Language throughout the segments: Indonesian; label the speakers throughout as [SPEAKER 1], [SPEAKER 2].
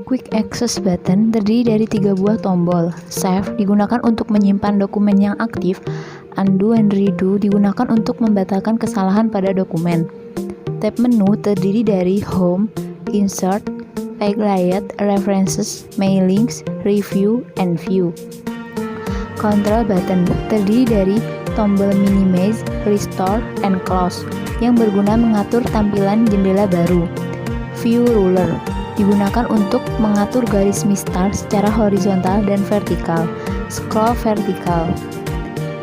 [SPEAKER 1] Quick Access Button terdiri dari 3 buah tombol. Save digunakan untuk menyimpan dokumen yang aktif. Undo and Redo digunakan untuk membatalkan kesalahan pada dokumen. Tab menu terdiri dari Home, Insert, Page Layout, References, Mailings, Review, and View. Control Button terdiri dari tombol Minimize, Restore, and Close yang berguna mengatur tampilan jendela baru. View Ruler digunakan untuk mengatur garis mistar secara horizontal dan vertikal. Scroll vertikal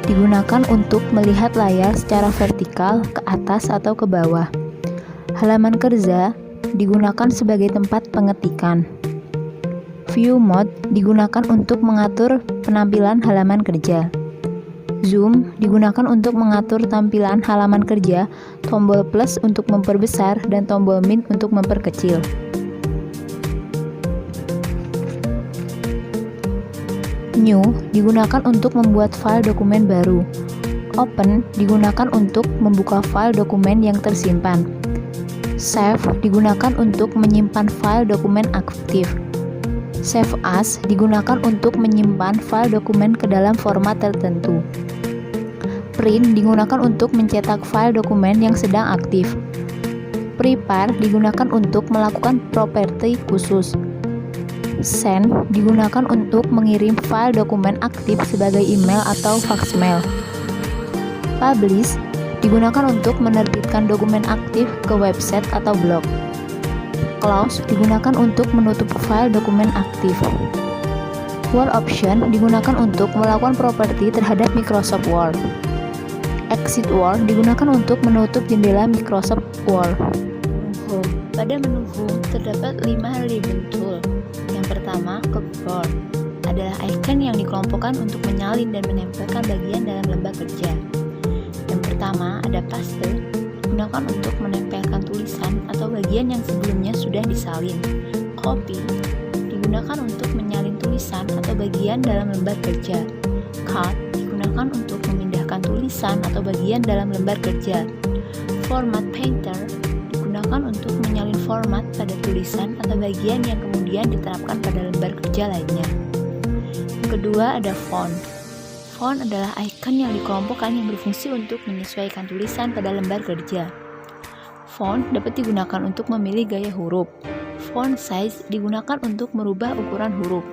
[SPEAKER 1] digunakan untuk melihat layar secara vertikal ke atas atau ke bawah. Halaman kerja digunakan sebagai tempat pengetikan. View Mode digunakan untuk mengatur penampilan halaman kerja. Zoom digunakan untuk mengatur tampilan halaman kerja, tombol plus untuk memperbesar dan tombol min untuk memperkecil. New digunakan untuk membuat file dokumen baru. Open digunakan untuk membuka file dokumen yang tersimpan. Save digunakan untuk menyimpan file dokumen aktif. Save As digunakan untuk menyimpan file dokumen ke dalam format tertentu. Print digunakan untuk mencetak file dokumen yang sedang aktif. Prepare digunakan untuk melakukan properti khusus. Send digunakan untuk mengirim file dokumen aktif sebagai email atau fax mail. Publish digunakan untuk menerbitkan dokumen aktif ke website atau blog. Close digunakan untuk menutup file dokumen aktif. Word Option digunakan untuk melakukan properti terhadap Microsoft Word. Exit Word digunakan untuk menutup jendela Microsoft Word. Home. Pada menu Home terdapat 5 ribbon tool. Yang pertama, Clipboard adalah icon yang dikelompokkan untuk menyalin dan menempelkan bagian dalam lembar kerja. Yang pertama ada Paste, digunakan untuk menempelkan tulisan atau bagian yang sebelumnya sudah disalin. Copy digunakan untuk menyalin tulisan atau bagian dalam lembar kerja. Cut digunakan untuk memindahkan tulisan atau bagian dalam lembar kerja. Format Painter digunakan untuk menyalin format pada tulisan atau bagian yang kemudian diterapkan pada lembar kerja lainnya. Yang kedua ada Font. Font adalah icon yang dikelompokkan yang berfungsi untuk menyesuaikan tulisan pada lembar kerja. Font dapat digunakan untuk memilih gaya huruf. Font Size digunakan untuk merubah ukuran huruf.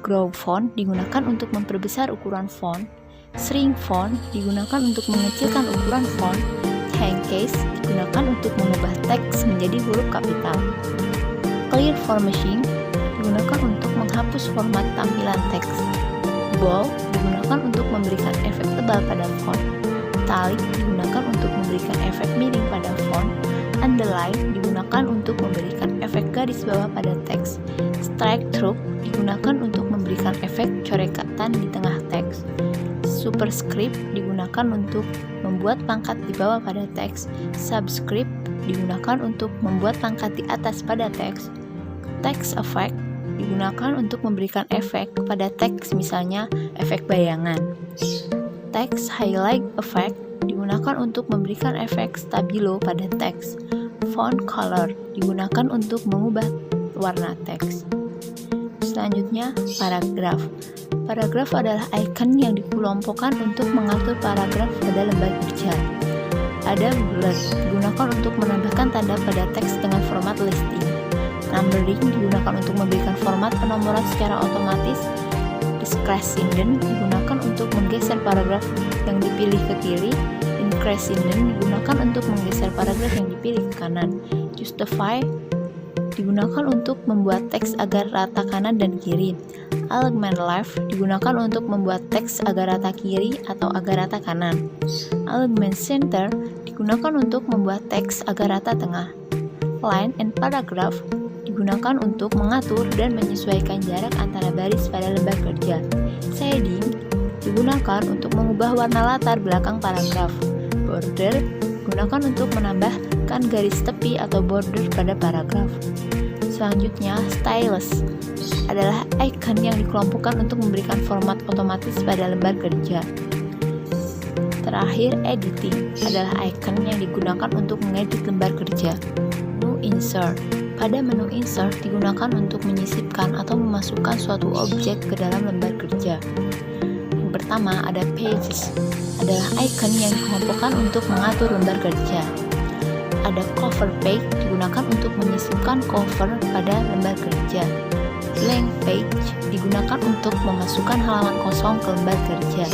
[SPEAKER 1] Grow Font digunakan untuk memperbesar ukuran font. Shrink Font digunakan untuk mengecilkan ukuran font. Hangcase digunakan untuk mengubah teks menjadi huruf kapital. Clear Formatting digunakan untuk menghapus format tampilan teks. Bold digunakan untuk memberikan efek tebal pada font. Italic digunakan untuk memberikan efek miring pada font. Underline digunakan untuk memberikan efek garis bawah pada teks. Strike Through digunakan untuk memberikan efek corekatan di tengah teks. Superscript digunakan untuk membuat pangkat di bawah pada teks. Subscript digunakan untuk membuat pangkat di atas pada teks. Text Effect digunakan untuk memberikan efek pada teks, misalnya efek bayangan. Text Highlight Effect digunakan untuk memberikan efek stabilo pada teks. Font Color digunakan untuk mengubah warna teks. Selanjutnya, paragraf. Paragraf adalah icon yang dikelompokkan untuk mengatur paragraf pada lembar kerja. Ada Bullet digunakan untuk menambahkan tanda pada teks dengan format listing. Numbering digunakan untuk memberikan format penomoran secara otomatis. Discrescending digunakan untuk menggeser paragraf yang dipilih ke kiri. Increscending digunakan untuk menggeser paragraf yang dipilih ke kanan. Justify digunakan untuk membuat teks agar rata kanan dan kiri. Alignment Left digunakan untuk membuat teks agar rata kiri atau agar rata kanan. Alignment Center digunakan untuk membuat teks agar rata tengah. Line and Paragraph digunakan untuk mengatur dan menyesuaikan jarak antara baris pada lembar kerja. Shading digunakan untuk mengubah warna latar belakang paragraf. Border digunakan untuk menambahkan garis tepi atau border pada paragraf. Selanjutnya, Stylus adalah icon yang dikelompokkan untuk memberikan format otomatis pada lembar kerja. Terakhir, Editing adalah icon yang digunakan untuk mengedit lembar kerja. Menu Insert Pada menu Insert digunakan untuk menyisipkan atau memasukkan suatu objek ke dalam lembar kerja. Yang pertama ada Pages, adalah icon yang dikelompokkan untuk mengatur lembar kerja. Ada Cover Page, digunakan untuk menyisipkan cover pada lembar kerja. Blank Page, digunakan untuk memasukkan halaman kosong ke lembar kerja.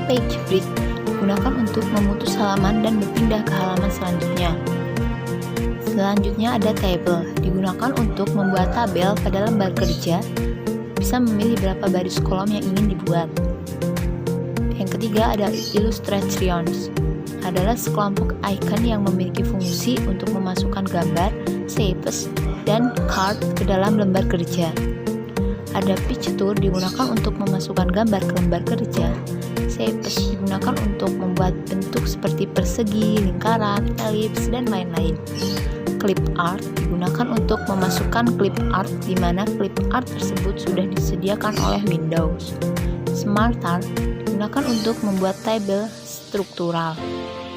[SPEAKER 1] Page Break, digunakan untuk memutus halaman dan berpindah ke halaman selanjutnya. Selanjutnya ada Table, digunakan untuk membuat tabel pada lembar kerja, bisa memilih berapa baris kolom yang ingin dibuat. Yang ketiga ada Illustrations, adalah sekelompok icon yang memiliki fungsi untuk memasukkan gambar, shapes, dan card ke dalam lembar kerja. Ada Picture, digunakan untuk memasukkan gambar ke lembar kerja. Shapes digunakan untuk membuat bentuk seperti persegi, lingkaran, elips, dan lain-lain. Clip Art digunakan untuk memasukkan clip art di mana clip art tersebut sudah disediakan oleh Windows. Smart Art digunakan untuk membuat tabel struktural.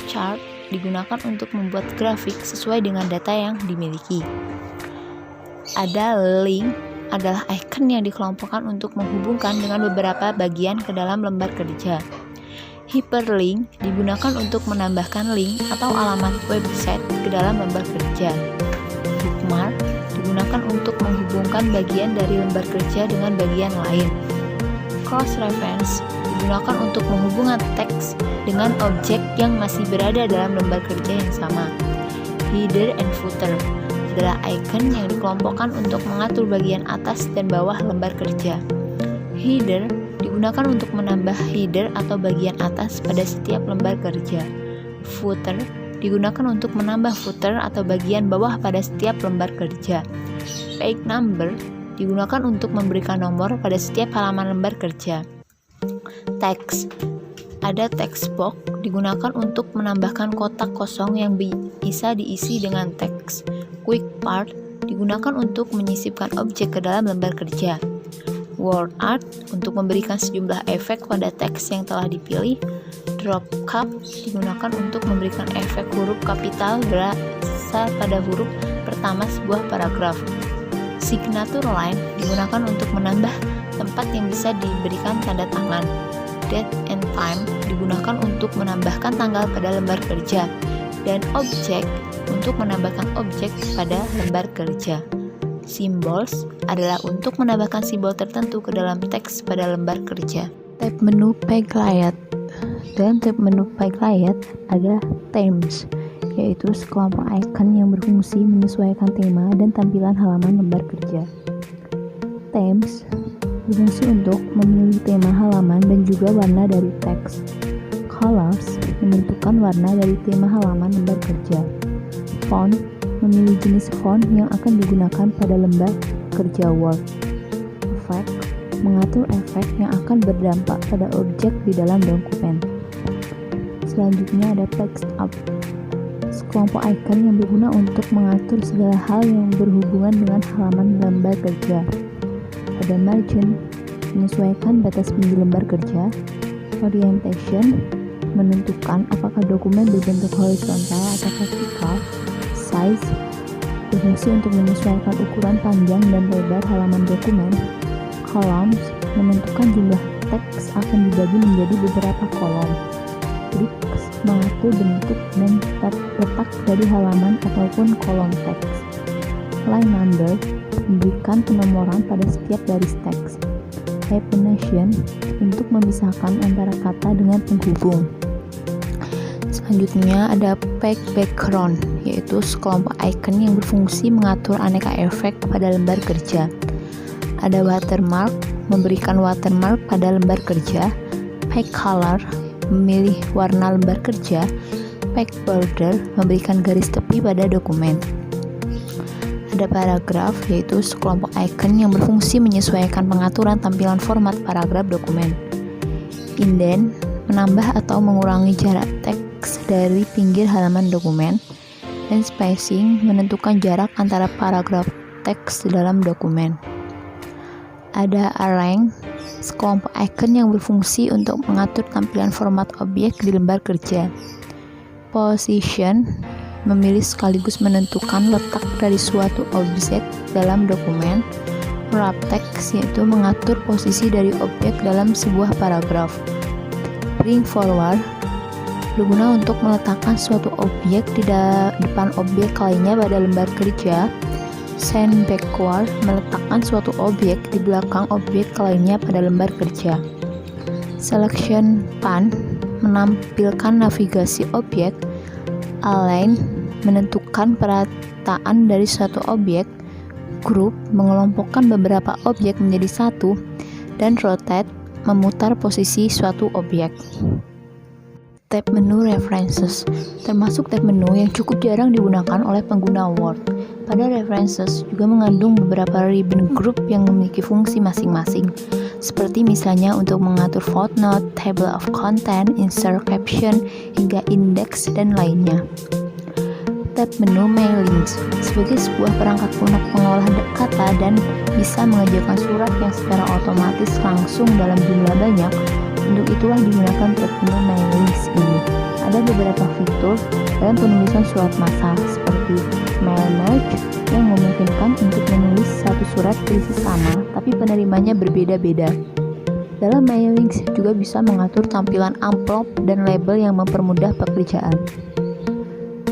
[SPEAKER 1] Chart digunakan untuk membuat grafik sesuai dengan data yang dimiliki. Ada Link, adalah icon yang dikelompokkan untuk menghubungkan dengan beberapa bagian ke dalam lembar kerja. Hyperlink digunakan untuk menambahkan link atau alamat website ke dalam lembar kerja. Bookmark digunakan untuk menghubungkan bagian dari lembar kerja dengan bagian lain. Cross-reference digunakan untuk menghubungkan teks dengan objek yang masih berada dalam lembar kerja yang sama. Header and Footer adalah icon yang dikelompokkan untuk mengatur bagian atas dan bawah lembar kerja. Header digunakan untuk menambah header atau bagian atas pada setiap lembar kerja. Footer digunakan untuk menambah footer atau bagian bawah pada setiap lembar kerja. Page number digunakan untuk memberikan nomor pada setiap halaman lembar kerja. Text, ada text box digunakan untuk menambahkan kotak kosong yang bisa diisi dengan teks. Quick Part digunakan untuk menyisipkan objek ke dalam lembar kerja. Word Art untuk memberikan sejumlah efek pada teks yang telah dipilih. Drop Cap digunakan untuk memberikan efek huruf kapital berasal pada huruf pertama sebuah paragraf. Signature Line digunakan untuk menambah tempat yang bisa diberikan tanda tangan. Date and Time digunakan untuk menambahkan tanggal pada lembar kerja. Dan Object untuk menambahkan objek pada lembar kerja. Symbols adalah untuk menambahkan simbol tertentu ke dalam teks pada lembar kerja. Tab menu Page Layout. Dalam tab menu Page Layout ada Themes, yaitu sekelompok icon yang berfungsi menyesuaikan tema dan tampilan halaman lembar kerja. Themes berfungsi untuk memilih tema halaman dan juga warna dari teks. Colors menentukan warna dari tema halaman lembar kerja. Font memilih jenis font yang akan digunakan pada lembar kerja Word. Effect mengatur efek yang akan berdampak pada objek di dalam dokumen. Selanjutnya ada Text Up, sekelompok icon yang berguna untuk mengatur segala hal yang berhubungan dengan halaman lembar kerja. Ada Margin, menyesuaikan batas pinggir lembar kerja. Orientation, menentukan apakah dokumen berbentuk horizontal atau vertikal. Size, berfungsi untuk menyesuaikan ukuran panjang dan lebar halaman dokumen. Columns, menentukan jumlah teks akan dibagi menjadi beberapa kolom. Bricks, mengatur bentuk dan letak dari halaman ataupun kolom teks. Line number, memberikan penomoran pada setiap garis teks. Hyphenation, untuk memisahkan antara kata dengan penghubung. Selanjutnya ada Page Background, yaitu sekelompok icon yang berfungsi mengatur aneka efek pada lembar kerja. Ada Watermark, memberikan watermark pada lembar kerja. Page Color, memilih warna lembar kerja. Page Border, memberikan garis tepi pada dokumen. Ada Paragraph, yaitu sekelompok icon yang berfungsi menyesuaikan pengaturan tampilan format paragraf dokumen. Indent, menambah atau mengurangi jarak teks dari pinggir halaman dokumen. Dan spacing, menentukan jarak antara paragraf teks dalam dokumen. Ada Arrange, sekelompok icon yang berfungsi untuk mengatur tampilan format objek di lembar kerja. Position, memilih sekaligus menentukan letak dari suatu objek dalam dokumen. Wrap text yaitu mengatur posisi dari objek dalam sebuah paragraf. Bring forward berguna untuk meletakkan suatu objek di depan objek lainnya pada lembar kerja. Send backward meletakkan suatu objek di belakang objek lainnya pada lembar kerja. Selection pan menampilkan navigasi objek. Align menentukan perataan dari suatu objek. Group mengelompokkan beberapa objek menjadi satu. Dan rotate memutar posisi suatu objek. Tab menu References termasuk tab menu yang cukup jarang digunakan oleh pengguna Word. Pada References juga mengandung beberapa ribbon group yang memiliki fungsi masing-masing, seperti misalnya untuk mengatur footnote, table of content, insert caption, hingga index dan lainnya. Tab menu Mailings sebagai sebuah perangkat lunak pengolah kata dan bisa mengerjakan surat yang secara otomatis langsung dalam jumlah banyak. Untuk itulah digunakan tab menu Mailings ini. Ada beberapa fitur dalam penulisan surat massal seperti mail merge yang memungkinkan untuk menulis satu surat berisi sama tapi penerimanya berbeda-beda. Dalam Mailings juga bisa mengatur tampilan amplop dan label yang mempermudah pekerjaan.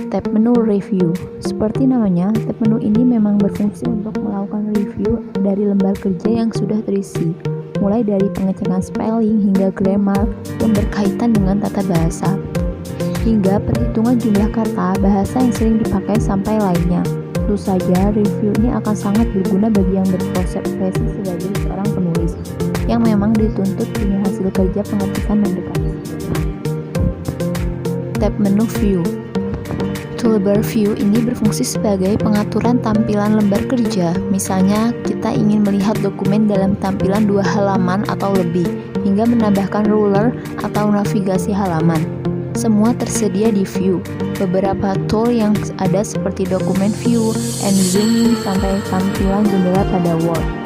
[SPEAKER 1] Tab menu Review. Seperti namanya, tab menu ini memang berfungsi untuk melakukan review dari lembar kerja yang sudah terisi, mulai dari pengecekan spelling hingga grammar yang berkaitan dengan tata bahasa, hingga perhitungan jumlah kata bahasa yang sering dipakai sampai lainnya. Tentu saja, review ini akan sangat berguna bagi yang berprofesi sebagai seorang penulis, yang memang dituntut punya hasil kerja pengetikan mendekati. Tab menu View. Toolbar View ini berfungsi sebagai pengaturan tampilan lembar kerja. Misalnya, kita ingin melihat dokumen dalam tampilan 2 halaman atau lebih, hingga menambahkan ruler atau navigasi halaman. Semua tersedia di View. Beberapa tool yang ada seperti dokumen view and zoom sampai tampilan jendela pada Word.